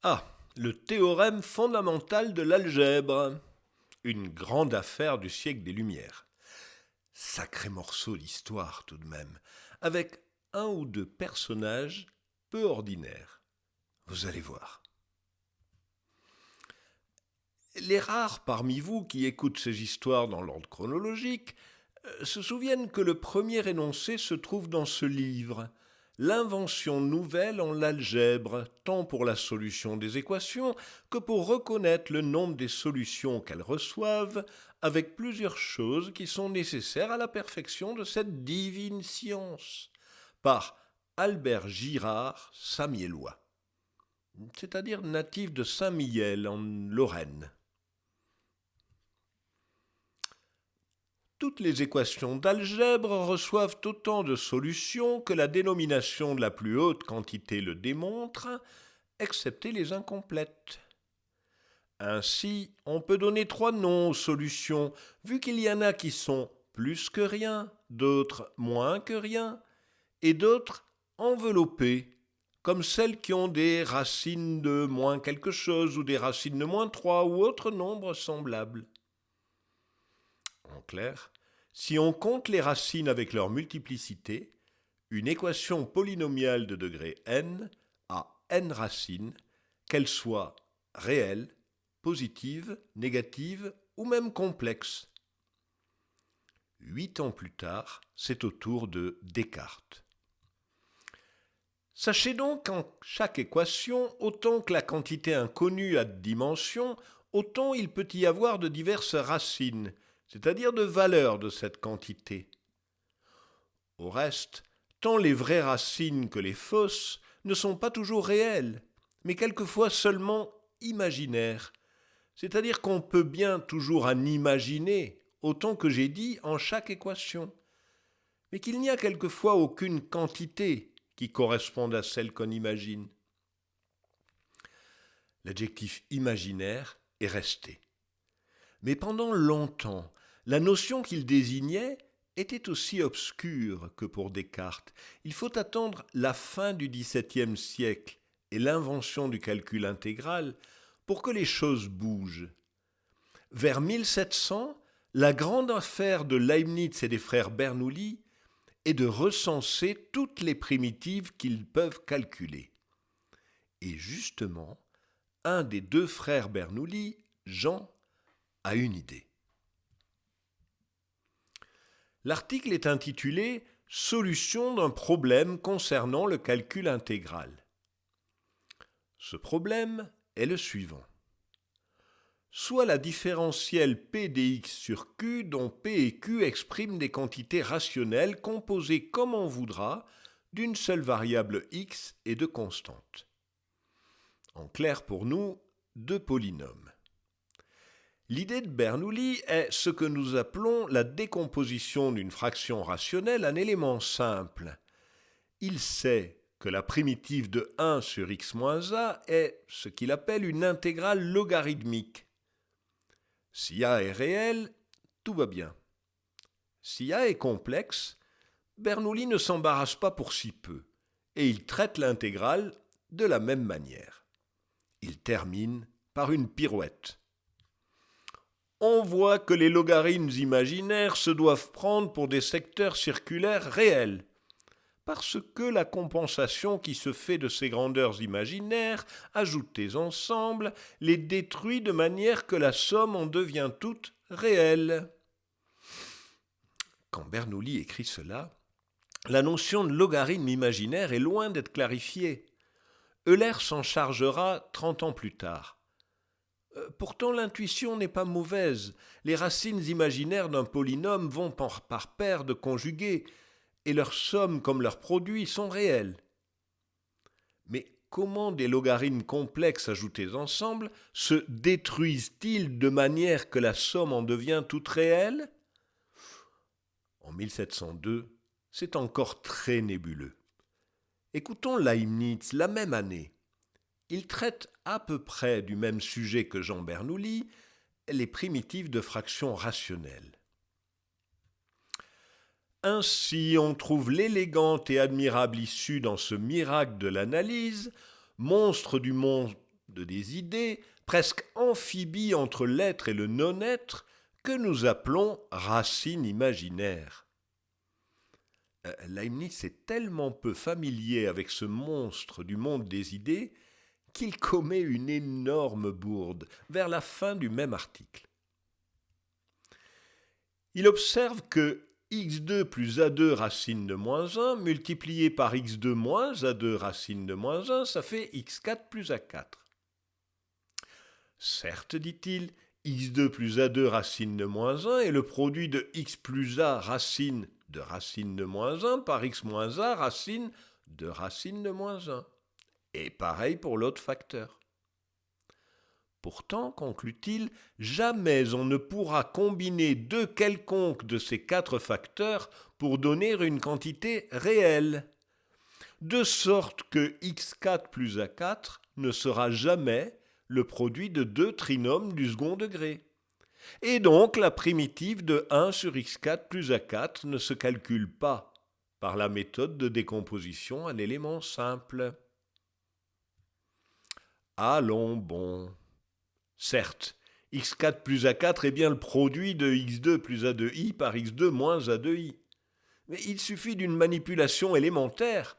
Ah, le théorème fondamental de l'algèbre. Une grande affaire du siècle des Lumières. Sacré morceau d'histoire tout de même, avec un ou deux personnages peu ordinaires. Vous allez voir. Les rares parmi vous qui écoutent ces histoires dans l'ordre chronologique se souviennent que le premier énoncé se trouve dans ce livre, l'invention nouvelle en l'algèbre, tant pour la solution des équations que pour reconnaître le nombre des solutions qu'elles reçoivent, avec plusieurs choses qui sont nécessaires à la perfection de cette divine science, par Albert Girard Samiellois, c'est-à-dire natif de Saint-Mihiel en Lorraine. Toutes les équations d'algèbre reçoivent autant de solutions que la dénomination de la plus haute quantité le démontre, excepté les incomplètes. Ainsi, on peut donner 3 noms aux solutions, vu qu'il y en a qui sont plus que rien, d'autres moins que rien, et d'autres enveloppées, comme celles qui ont des racines de moins quelque chose ou des racines de moins 3 ou autres nombres semblables. En clair, si on compte les racines avec leur multiplicité, une équation polynomiale de degré n a n racines, qu'elles soient réelles, positives, négatives ou même complexes. 8 ans plus tard, c'est au tour de Descartes. Sachez donc qu'en chaque équation, autant que la quantité inconnue a de dimensions, autant il peut y avoir de diverses racines, c'est-à-dire de valeurs de cette quantité. Au reste, tant les vraies racines que les fausses ne sont pas toujours réelles, mais quelquefois seulement imaginaires, c'est-à-dire qu'on peut bien toujours en imaginer, autant que j'ai dit en chaque équation, mais qu'il n'y a quelquefois aucune quantité qui corresponde à celle qu'on imagine. L'adjectif imaginaire est resté. Mais pendant longtemps, la notion qu'il désignait était aussi obscure que pour Descartes. Il faut attendre la fin du XVIIe siècle et l'invention du calcul intégral pour que les choses bougent. Vers 1700, la grande affaire de Leibniz et des frères Bernoulli est de recenser toutes les primitives qu'ils peuvent calculer. Et justement, un des 2 frères Bernoulli, Jean, a une idée. L'article est intitulé « Solution d'un problème concernant le calcul intégral ». Ce problème est le suivant. Soit la différentielle P dx sur Q dont P et Q expriment des quantités rationnelles composées comme on voudra d'une seule variable x et de constantes. En clair pour nous, 2 polynômes. L'idée de Bernoulli est ce que nous appelons la décomposition d'une fraction rationnelle en éléments simples. Il sait que la primitive de 1 sur x moins a est ce qu'il appelle une intégrale logarithmique. Si a est réel, tout va bien. Si a est complexe, Bernoulli ne s'embarrasse pas pour si peu, et il traite l'intégrale de la même manière. Il termine par une pirouette. On voit que les logarithmes imaginaires se doivent prendre pour des secteurs circulaires réels, parce que la compensation qui se fait de ces grandeurs imaginaires, ajoutées ensemble, les détruit de manière que la somme en devient toute réelle. Quand Bernoulli écrit cela, la notion de logarithme imaginaire est loin d'être clarifiée. Euler s'en chargera 30 ans plus tard. Pourtant, l'intuition n'est pas mauvaise. Les racines imaginaires d'un polynôme vont par paire de conjugués, et leurs sommes comme leurs produits sont réels. Mais comment des logarithmes complexes ajoutés ensemble se détruisent-ils de manière que la somme en devient toute réelle ? En 1702, c'est encore très nébuleux. Écoutons Leibniz la même année. Il traite à peu près du même sujet que Jean Bernoulli, les primitives de fractions rationnelles. Ainsi, on trouve l'élégante et admirable issue dans ce miracle de l'analyse, monstre du monde de des idées, presque amphibies entre l'être et le non-être, que nous appelons racines imaginaires. Leibniz est tellement peu familier avec ce monstre du monde des idées qu'il commet une énorme bourde vers la fin du même article. Il observe que x2 plus a2 racine de moins 1 multiplié par x2 moins a2 racine de moins 1, ça fait x4 plus a4. Certes, dit-il, x2 plus a2 racine de moins 1 est le produit de x plus a racine de moins 1 par x moins a racine de moins 1. Et pareil pour l'autre facteur. Pourtant, conclut-il, jamais on ne pourra combiner deux quelconques de ces quatre facteurs pour donner une quantité réelle, de sorte que x4 plus a4 ne sera jamais le produit de deux trinômes du second degré. Et donc la primitive de 1 sur x4 plus a4 ne se calcule pas par la méthode de décomposition à l'élément simple. Allons bon. Certes, x4 plus a4 est bien le produit de x2 plus a2i par x2 moins a2i. Mais il suffit d'une manipulation élémentaire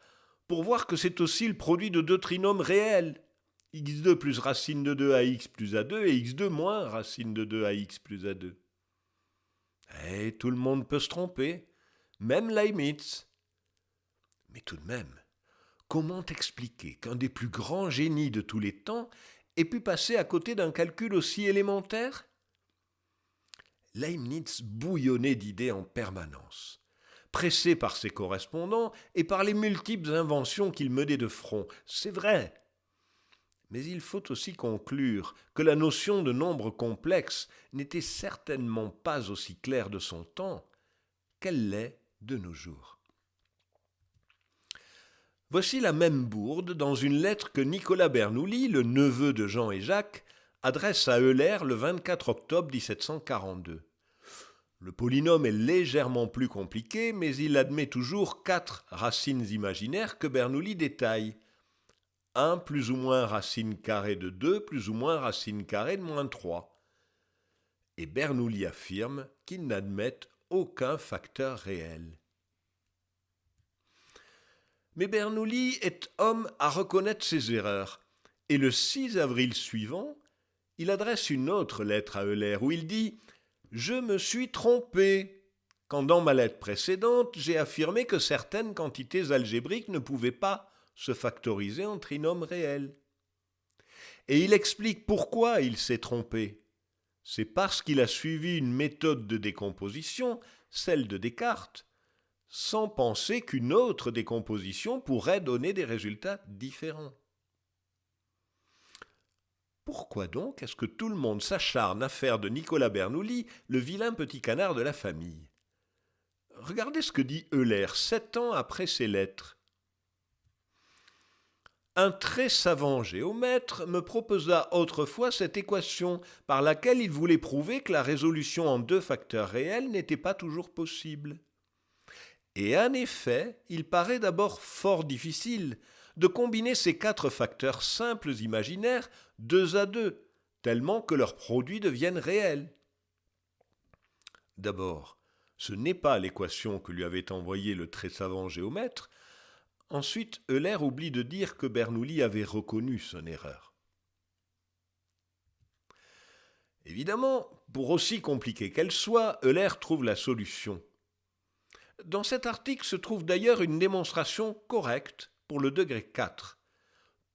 pour voir que c'est aussi le produit de deux trinômes réels, x2 plus racine de 2 à x plus a2 et x2 moins racine de 2 à x plus a2. Et tout le monde peut se tromper, même Leibniz. Mais tout de même, comment expliquer qu'un des plus grands génies de tous les temps ait pu passer à côté d'un calcul aussi élémentaire ? Leibniz bouillonnait d'idées en permanence, pressé par ses correspondants et par les multiples inventions qu'il menait de front. C'est vrai. Mais il faut aussi conclure que la notion de nombre complexe n'était certainement pas aussi claire de son temps qu'elle l'est de nos jours. Voici la même bourde dans une lettre que Nicolas Bernoulli, le neveu de Jean et Jacques, adresse à Euler le 24 octobre 1742. Le polynôme est légèrement plus compliqué, mais il admet toujours 4 racines imaginaires que Bernoulli détaille. 1 plus ou moins racine carrée de 2 plus ou moins racine carrée de moins 3. Et Bernoulli affirme qu'il n'admet aucun facteur réel. Mais Bernoulli est homme à reconnaître ses erreurs, et le 6 avril suivant, il adresse une autre lettre à Euler où il dit « Je me suis trompé, quand dans ma lettre précédente, j'ai affirmé que certaines quantités algébriques ne pouvaient pas se factoriser en trinômes réels. » Et il explique pourquoi il s'est trompé. C'est parce qu'il a suivi une méthode de décomposition, celle de Descartes, sans penser qu'une autre décomposition pourrait donner des résultats différents. Pourquoi donc est-ce que tout le monde s'acharne à faire de Nicolas Bernoulli le vilain petit canard de la famille ? Regardez ce que dit Euler 7 ans après ses lettres. Un très savant géomètre me proposa autrefois cette équation par laquelle il voulait prouver que la résolution en deux facteurs réels n'était pas toujours possible. Et en effet, il paraît d'abord fort difficile de combiner ces 4 facteurs simples imaginaires 2 à 2, tellement que leurs produits deviennent réels. D'abord, ce n'est pas l'équation que lui avait envoyée le très savant géomètre. Ensuite, Euler oublie de dire que Bernoulli avait reconnu son erreur. Évidemment, pour aussi compliquée qu'elle soit, Euler trouve la solution. Dans cet article se trouve d'ailleurs une démonstration correcte pour le degré 4.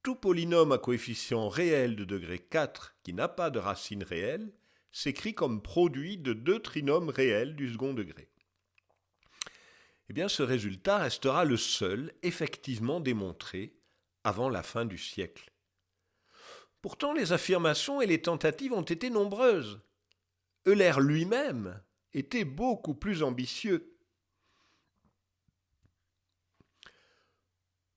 Tout polynôme à coefficient réel de degré 4 qui n'a pas de racine réelle s'écrit comme produit de deux trinômes réels du second degré. Eh bien, ce résultat restera le seul effectivement démontré avant la fin du siècle. Pourtant, les affirmations et les tentatives ont été nombreuses. Euler lui-même était beaucoup plus ambitieux.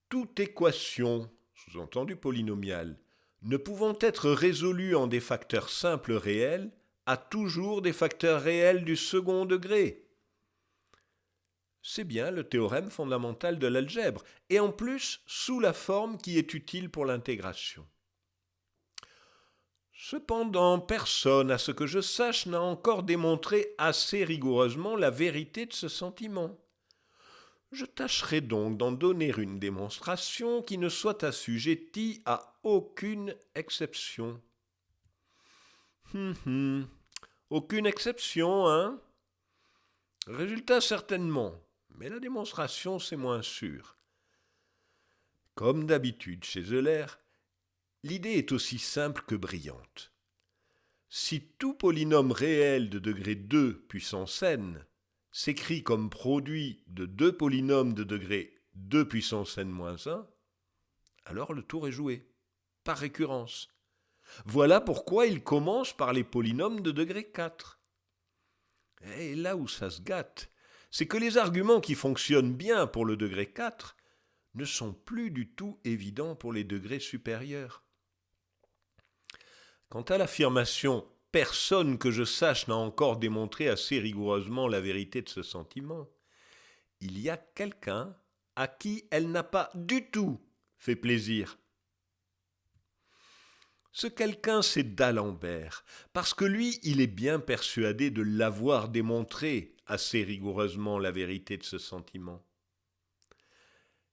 Toute équation, sous-entendu polynomiale, ne pouvant être résolue en des facteurs simples réels, a toujours des facteurs réels du second degré. C'est bien le théorème fondamental de l'algèbre, et en plus sous la forme qui est utile pour l'intégration. Cependant, personne, à ce que je sache, n'a encore démontré assez rigoureusement la vérité de ce sentiment. Je tâcherai donc d'en donner une démonstration qui ne soit assujettie à aucune exception. Aucune exception, hein? Résultat certainement, mais la démonstration c'est moins sûr. Comme d'habitude chez Euler, l'idée est aussi simple que brillante. Si tout polynôme réel de degré 2 puissance n s'écrit comme produit de deux polynômes de degré 2 puissance n-1, alors le tour est joué, par récurrence. Voilà pourquoi il commence par les polynômes de degré 4. Et là où ça se gâte, c'est que les arguments qui fonctionnent bien pour le degré 4 ne sont plus du tout évidents pour les degrés supérieurs. Quant à l'affirmation « personne que je sache n'a encore démontré assez rigoureusement la vérité de ce sentiment », il y a quelqu'un à qui elle n'a pas du tout fait plaisir. Ce quelqu'un, c'est d'Alembert, parce que lui, il est bien persuadé de l'avoir démontré assez rigoureusement la vérité de ce sentiment.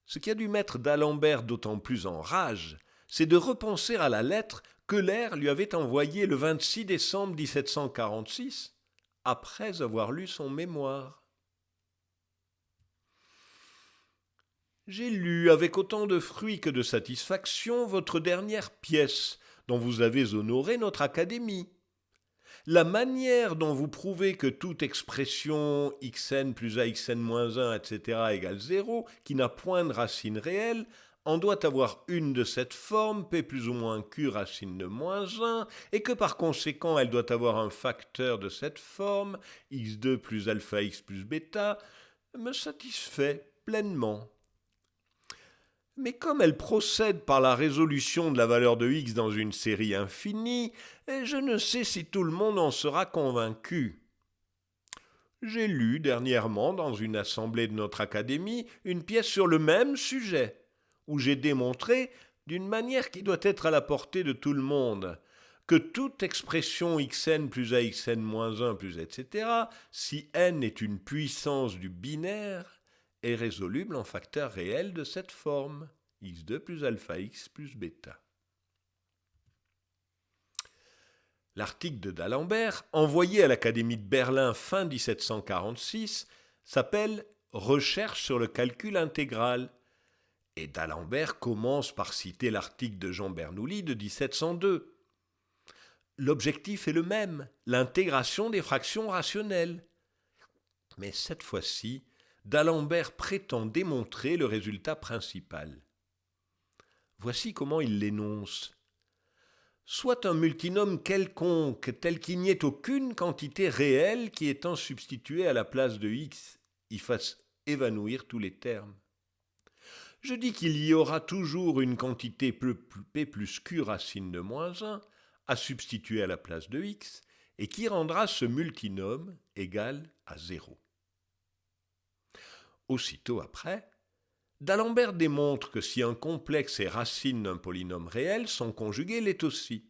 Ce qui a dû mettre d'Alembert d'autant plus en rage, c'est de repenser à la lettre qu'Euler lui avait envoyée le 26 décembre 1746, après avoir lu son mémoire. J'ai lu avec autant de fruit que de satisfaction votre dernière pièce, dont vous avez honoré notre académie. La manière dont vous prouvez que toute expression xn plus axn-1, etc. égale 0, qui n'a point de racine réelle, en doit avoir une de cette forme, p plus ou moins q racine de moins 1, et que par conséquent elle doit avoir un facteur de cette forme, x2 plus alpha x plus bêta, me satisfait pleinement. Mais comme elle procède par la résolution de la valeur de x dans une série infinie, je ne sais si tout le monde en sera convaincu. J'ai lu dernièrement dans une assemblée de notre académie une pièce sur le même sujet, où j'ai démontré, d'une manière qui doit être à la portée de tout le monde, que toute expression xn plus axn-1 plus etc., si n est une puissance du binaire, est résoluble en facteur réel de cette forme, x2 plus alpha x plus bêta. L'article d'Alembert, envoyé à l'Académie de Berlin fin 1746, s'appelle « Recherche sur le calcul intégral » et d'Alembert commence par citer l'article de Jean Bernoulli de 1702. L'objectif est le même, l'intégration des fractions rationnelles. Mais cette fois-ci, d'Alembert prétend démontrer le résultat principal. Voici comment il l'énonce. Soit un multinôme quelconque, tel qu'il n'y ait aucune quantité réelle qui étant substituée à la place de x, y fasse évanouir tous les termes. Je dis qu'il y aura toujours une quantité p plus q racine de moins 1 à substituer à la place de x, et qui rendra ce multinôme égal à 0. Aussitôt après, d'Alembert démontre que si un complexe est racine d'un polynôme réel, son conjugué l'est aussi.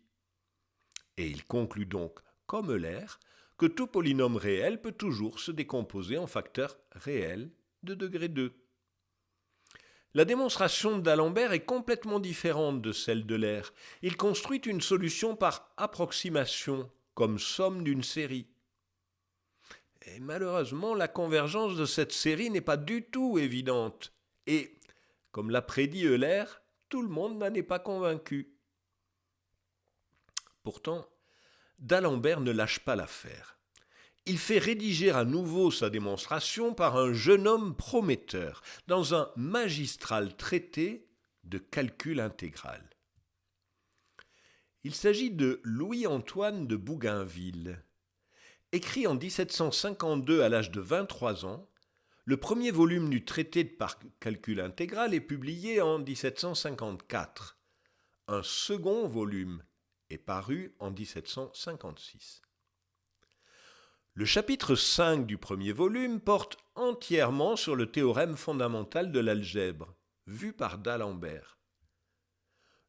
Et il conclut donc, comme Euler, que tout polynôme réel peut toujours se décomposer en facteurs réels de degré 2. La démonstration d'Alembert est complètement différente de celle d'Euler. Il construit une solution par approximation, comme somme d'une série. Et malheureusement, la convergence de cette série n'est pas du tout évidente. Et, comme l'a prédit Euler, tout le monde n'en est pas convaincu. Pourtant, d'Alembert ne lâche pas l'affaire. Il fait rédiger à nouveau sa démonstration par un jeune homme prometteur, dans un magistral traité de calcul intégral. Il s'agit de Louis-Antoine de Bougainville. Écrit en 1752 à l'âge de 23 ans, le premier volume du traité de calcul intégral est publié en 1754. Un second volume est paru en 1756. Le chapitre 5 du premier volume porte entièrement sur le théorème fondamental de l'algèbre, vu par d'Alembert.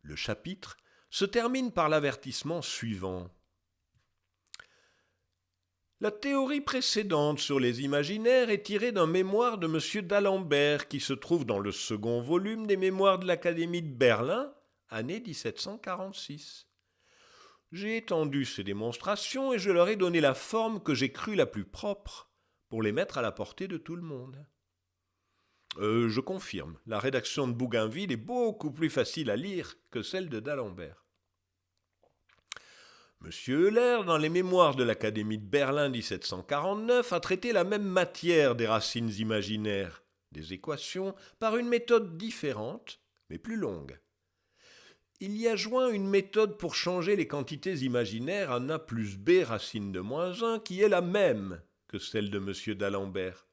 Le chapitre se termine par l'avertissement suivant. La théorie précédente sur les imaginaires est tirée d'un mémoire de M. d'Alembert qui se trouve dans le second volume des Mémoires de l'Académie de Berlin, année 1746. J'ai étendu ces démonstrations et je leur ai donné la forme que j'ai crue la plus propre pour les mettre à la portée de tout le monde. Je confirme, la rédaction de Bougainville est beaucoup plus facile à lire que celle de d'Alembert. M. Euler, dans les Mémoires de l'Académie de Berlin 1749, a traité la même matière des racines imaginaires, des équations, par une méthode différente, mais plus longue. Il y a joint une méthode pour changer les quantités imaginaires en a plus b racine de moins 1 qui est la même que celle de M. d'Alembert.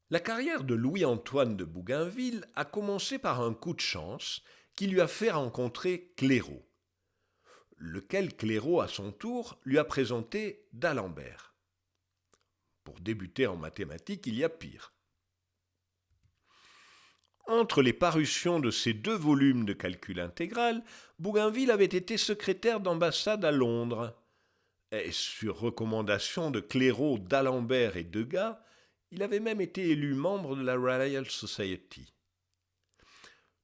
La carrière de Louis-Antoine de Bougainville a commencé par un coup de chance qui lui a fait rencontrer Clairaut, lequel Clairaut, à son tour, lui a présenté d'Alembert. Pour débuter en mathématiques, il y a pire. Entre les parutions de ces 2 volumes de calcul intégral, Bougainville avait été secrétaire d'ambassade à Londres. Et sur recommandation de Clairaut, d'Alembert et Degas, il avait même été élu membre de la Royal Society.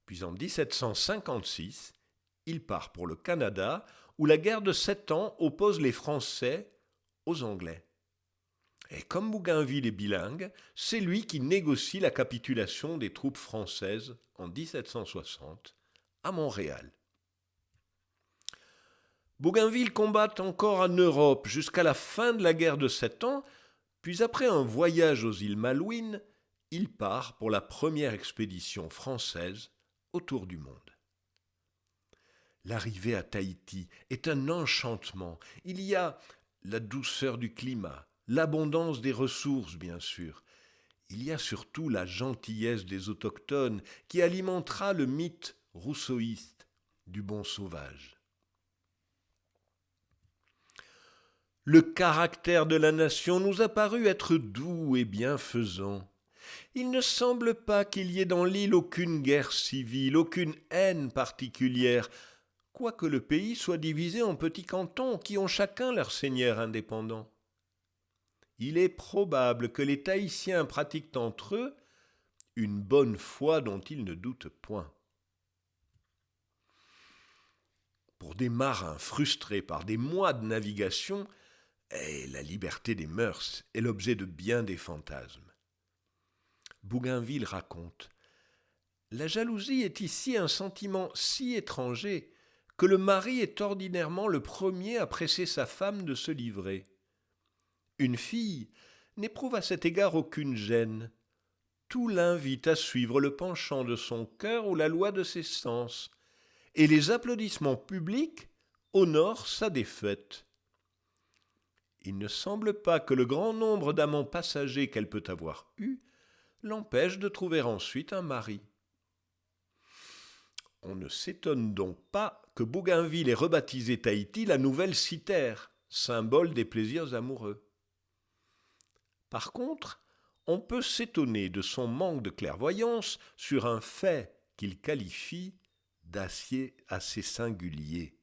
Puis en 1756, il part pour le Canada, où la guerre de 7 ans oppose les Français aux Anglais. Et comme Bougainville est bilingue, c'est lui qui négocie la capitulation des troupes françaises en 1760 à Montréal. Bougainville combat encore en Europe jusqu'à la fin de la guerre de 7 ans, puis après un voyage aux îles Malouines, il part pour la première expédition française autour du monde. L'arrivée à Tahiti est un enchantement. Il y a la douceur du climat, l'abondance des ressources, bien sûr. Il y a surtout la gentillesse des autochtones qui alimentera le mythe rousseauiste du bon sauvage. Le caractère de la nation nous a paru être doux et bienfaisant. Il ne semble pas qu'il y ait dans l'île aucune guerre civile, aucune haine particulière, quoique le pays soit divisé en petits cantons qui ont chacun leur seigneur indépendant. Il est probable que les Tahitiens pratiquent entre eux une bonne foi dont ils ne doutent point. Pour des marins frustrés par des mois de navigation, la liberté des mœurs est l'objet de bien des fantasmes. Bougainville raconte « La jalousie est ici un sentiment si étranger que le mari est ordinairement le premier à presser sa femme de se livrer. Une fille n'éprouve à cet égard aucune gêne. Tout l'invite à suivre le penchant de son cœur ou la loi de ses sens, et les applaudissements publics honorent sa défaite. Il ne semble pas que le grand nombre d'amants passagers qu'elle peut avoir eus l'empêche de trouver ensuite un mari. » On ne s'étonne donc pas que Bougainville ait rebaptisé Tahiti la Nouvelle Cythère, symbole des plaisirs amoureux. Par contre, on peut s'étonner de son manque de clairvoyance sur un fait qu'il qualifie d'assez singulier.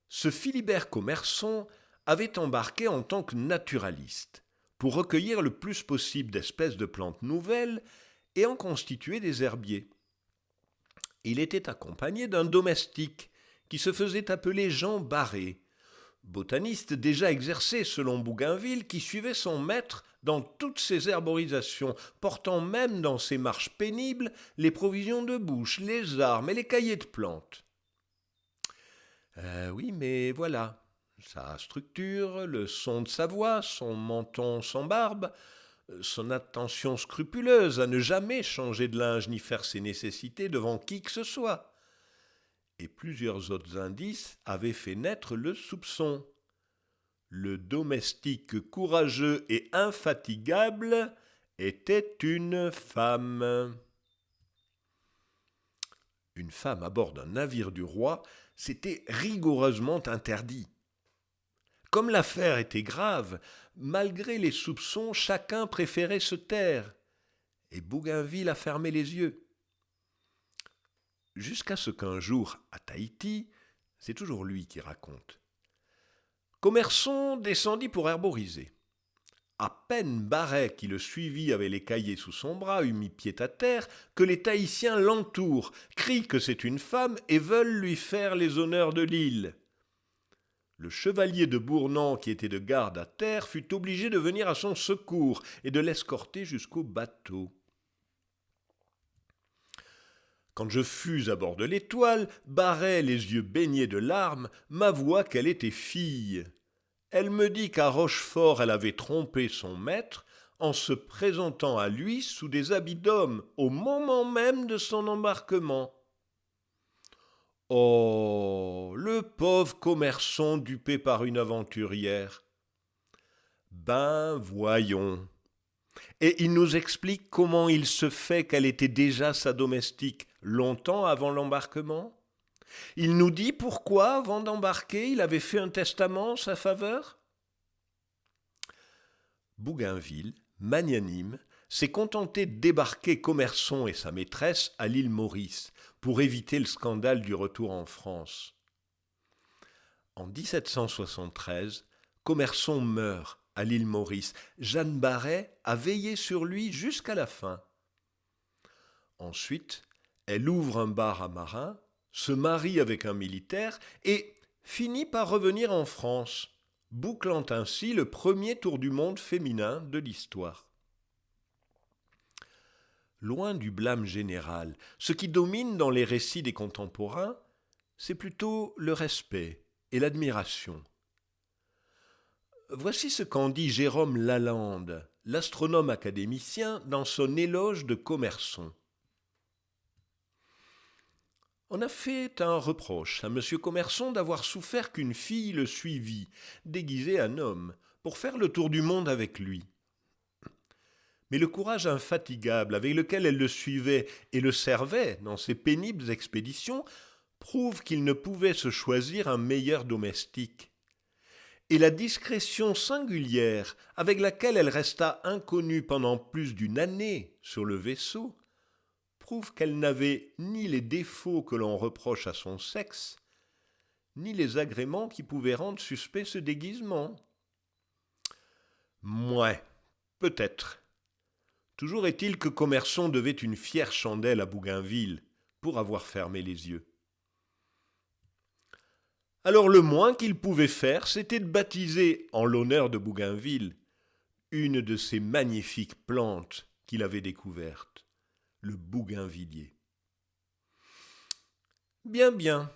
Ce Philibert Commerson avait embarqué en tant que naturaliste pour recueillir le plus possible d'espèces de plantes nouvelles et en constituer des herbiers. Il était accompagné d'un domestique qui se faisait appeler Jean Barré, botaniste déjà exercé selon Bougainville, qui suivait son maître dans toutes ses herborisations, portant même dans ses marches pénibles les provisions de bouche, les armes et les cahiers de plantes. Oui, mais voilà, sa structure, le son de sa voix, son menton sans barbe, son attention scrupuleuse à ne jamais changer de linge ni faire ses nécessités devant qui que ce soit. Et plusieurs autres indices avaient fait naître le soupçon. Le domestique courageux et infatigable était une femme. Une femme à bord d'un navire du roi, c'était rigoureusement interdit. Comme l'affaire était grave, malgré les soupçons, chacun préférait se taire, et Bougainville a fermé les yeux, Jusqu'à ce qu'un jour, à Tahiti, c'est toujours lui qui raconte, Commerson descendit pour herboriser. À peine Barret, qui le suivit avec les cahiers sous son bras, eut mis pied à terre, que les Tahitiens l'entourent, crient que c'est une femme et veulent lui faire les honneurs de l'île. Le chevalier de Bournan, qui était de garde à terre, fut obligé de venir à son secours et de l'escorter jusqu'au bateau. Quand je fus à bord de l'Étoile, Barret, les yeux baignés de larmes, m'avoua qu'elle était fille. Elle me dit qu'à Rochefort elle avait trompé son maître en se présentant à lui sous des habits d'homme au moment même de son embarquement. Oh, le pauvre Commerson dupé par une aventurière. Ben voyons. Et il nous explique comment il se fait qu'elle était déjà sa domestique longtemps avant l'embarquement. Il nous dit pourquoi, avant d'embarquer, il avait fait un testament en sa faveur. Bougainville, magnanime, s'est contenté de débarquer Commerson et sa maîtresse à l'île Maurice pour éviter le scandale du retour en France. En 1773, Commerson meurt à l'île Maurice. Jeanne Barret a veillé sur lui jusqu'à la fin. Ensuite, elle ouvre un bar à marins, se marie avec un militaire et finit par revenir en France, bouclant ainsi le premier tour du monde féminin de l'histoire. Loin du blâme général, ce qui domine dans les récits des contemporains, c'est plutôt le respect et l'admiration. Voici ce qu'en dit Jérôme Lalande, l'astronome académicien, dans son éloge de Commerson. On a fait un reproche à M. Commerson d'avoir souffert qu'une fille le suivît, déguisée en homme, pour faire le tour du monde avec lui. Mais le courage infatigable avec lequel elle le suivait et le servait dans ses pénibles expéditions prouve qu'il ne pouvait se choisir un meilleur domestique. Et la discrétion singulière avec laquelle elle resta inconnue pendant plus d'une année sur le vaisseau prouve qu'elle n'avait ni les défauts que l'on reproche à son sexe, ni les agréments qui pouvaient rendre suspect ce déguisement. Mouais, peut-être. Toujours est-il que Commerson devait une fière chandelle à Bougainville pour avoir fermé les yeux. Alors le moins qu'il pouvait faire, c'était de baptiser, en l'honneur de Bougainville, une de ces magnifiques plantes qu'il avait découvertes, le bougainvillier. Bien, bien,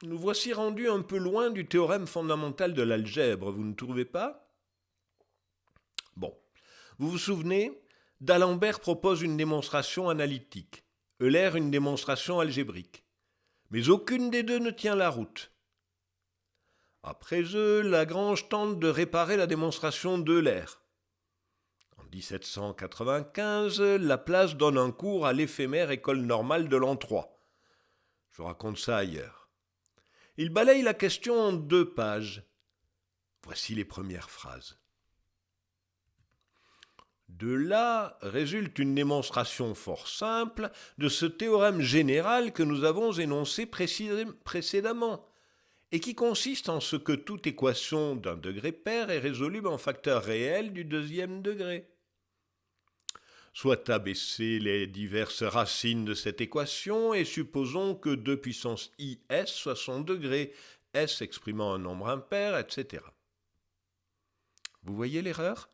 nous voici rendus un peu loin du théorème fondamental de l'algèbre, vous ne trouvez pas ? Bon, vous vous souvenez, D'Alembert propose une démonstration analytique, Euler une démonstration algébrique. Mais aucune des deux ne tient la route. Après eux, Lagrange tente de réparer la démonstration d'Euler. En 1795, Laplace donne un cours à l'éphémère école normale de l'an 3. Je raconte ça ailleurs. Il balaye la question en 2 pages. Voici les premières phrases. De là résulte une démonstration fort simple de ce théorème général que nous avons énoncé précédemment, et qui consiste en ce que toute équation d'un degré pair est résoluble en facteur réel du 2e degré. Soit abaisser les diverses racines de cette équation et supposons que 2 puissance is soit son degré, s exprimant un nombre impair, etc. Vous voyez l'erreur ?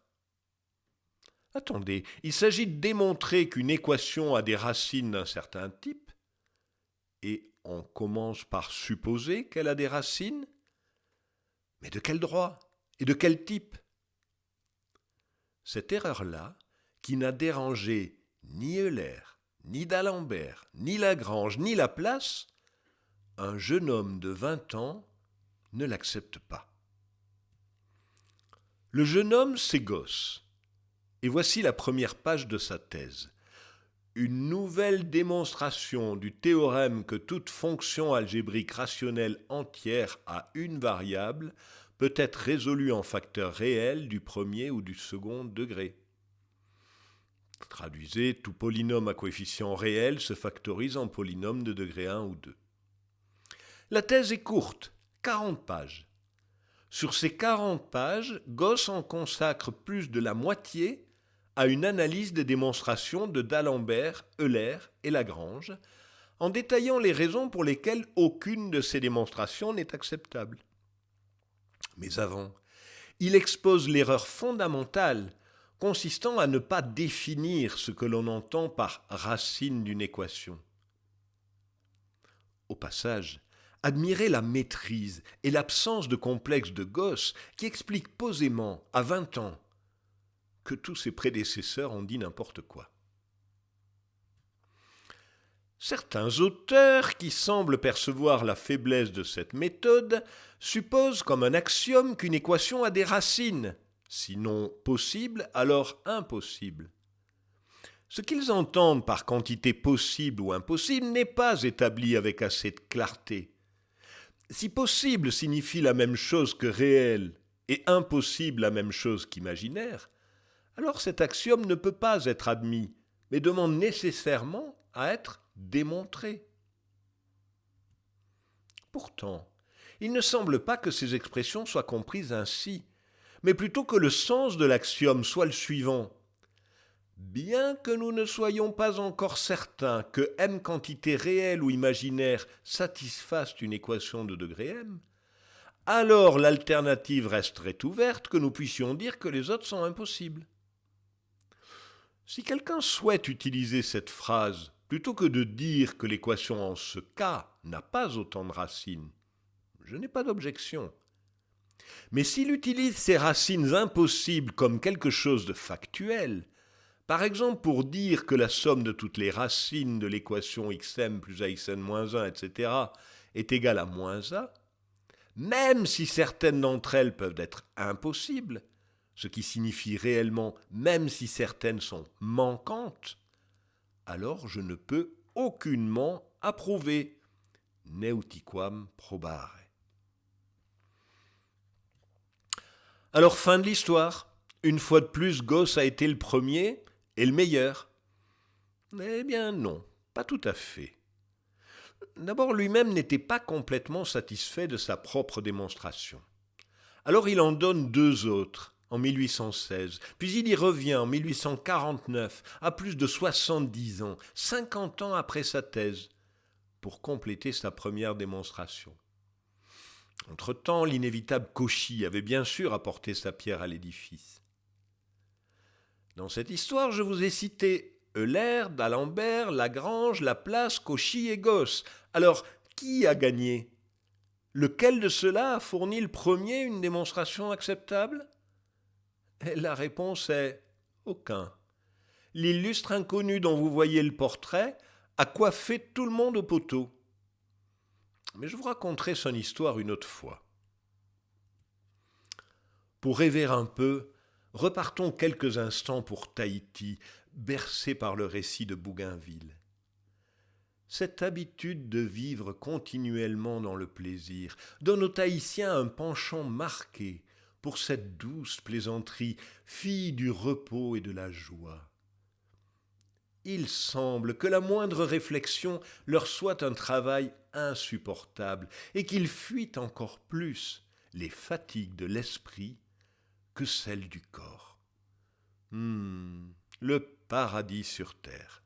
Attendez, il s'agit de démontrer qu'une équation a des racines d'un certain type, et on commence par supposer qu'elle a des racines. Mais de quel droit et de quel type ? Cette erreur-là, qui n'a dérangé ni Euler, ni d'Alembert, ni Lagrange, ni Laplace, un jeune homme de 20 ans ne l'accepte pas. Le jeune homme, c'est Gauss. Et voici la première page de sa thèse. Une nouvelle démonstration du théorème que toute fonction algébrique rationnelle entière a une variable peut être résolue en facteur réel du 1er ou du 2e degré. Traduisez, tout polynôme à coefficient réel se factorise en polynôme de degré 1 ou 2. La thèse est courte, 40 pages. Sur ces 40 pages, Gauss en consacre plus de la moitié à une analyse des démonstrations de d'Alembert, Euler et Lagrange, en détaillant les raisons pour lesquelles aucune de ces démonstrations n'est acceptable. Mais avant, il expose l'erreur fondamentale consistant à ne pas définir ce que l'on entend par racine d'une équation. Au passage, admirez la maîtrise et l'absence de complexe de Gauss qui explique posément, à 20 ans, que tous ses prédécesseurs ont dit n'importe quoi. Certains auteurs qui semblent percevoir la faiblesse de cette méthode supposent comme un axiome qu'une équation a des racines, sinon possibles, alors impossibles. Ce qu'ils entendent par quantité possible ou impossible n'est pas établi avec assez de clarté. Si possible signifie la même chose que réel et impossible la même chose qu'imaginaire, alors cet axiome ne peut pas être admis, mais demande nécessairement à être démontré. Pourtant, il ne semble pas que ces expressions soient comprises ainsi, mais plutôt que le sens de l'axiome soit le suivant. Bien que nous ne soyons pas encore certains que m quantités réelles ou imaginaires satisfassent une équation de degré m, alors l'alternative resterait ouverte que nous puissions dire que les autres sont impossibles. Si quelqu'un souhaite utiliser cette phrase, plutôt que de dire que l'équation en ce cas n'a pas autant de racines, je n'ai pas d'objection. Mais s'il utilise ces racines impossibles comme quelque chose de factuel, par exemple pour dire que la somme de toutes les racines de l'équation xm plus axn-1, etc., est égale à -a, même si certaines d'entre elles peuvent être impossibles, ce qui signifie réellement même si certaines sont manquantes, alors je ne peux aucunement approuver. Neutiquam probare. Alors fin de l'histoire. Une fois de plus, Gauss a été le premier et le meilleur. Eh bien non, pas tout à fait. D'abord, lui-même n'était pas complètement satisfait de sa propre démonstration. Alors il en donne deux autres, en 1816, puis il y revient en 1849, à plus de 70 ans, 50 ans après sa thèse, pour compléter sa première démonstration. Entre-temps, l'inévitable Cauchy avait bien sûr apporté sa pierre à l'édifice. Dans cette histoire, je vous ai cité Euler, d'Alembert, Lagrange, Laplace, Cauchy et Gauss. Alors, qui a gagné ? Lequel de ceux-là a fourni le premier une démonstration acceptable ? Et la réponse est aucun. L'illustre inconnu dont vous voyez le portrait a coiffé tout le monde au poteau. Mais je vous raconterai son histoire une autre fois. Pour rêver un peu, repartons quelques instants pour Tahiti, bercé par le récit de Bougainville. Cette habitude de vivre continuellement dans le plaisir donne aux Tahitiens un penchant marqué pour cette douce plaisanterie, fille du repos et de la joie. Il semble que la moindre réflexion leur soit un travail insupportable et qu'ils fuient encore plus les fatigues de l'esprit que celles du corps. Le paradis sur terre.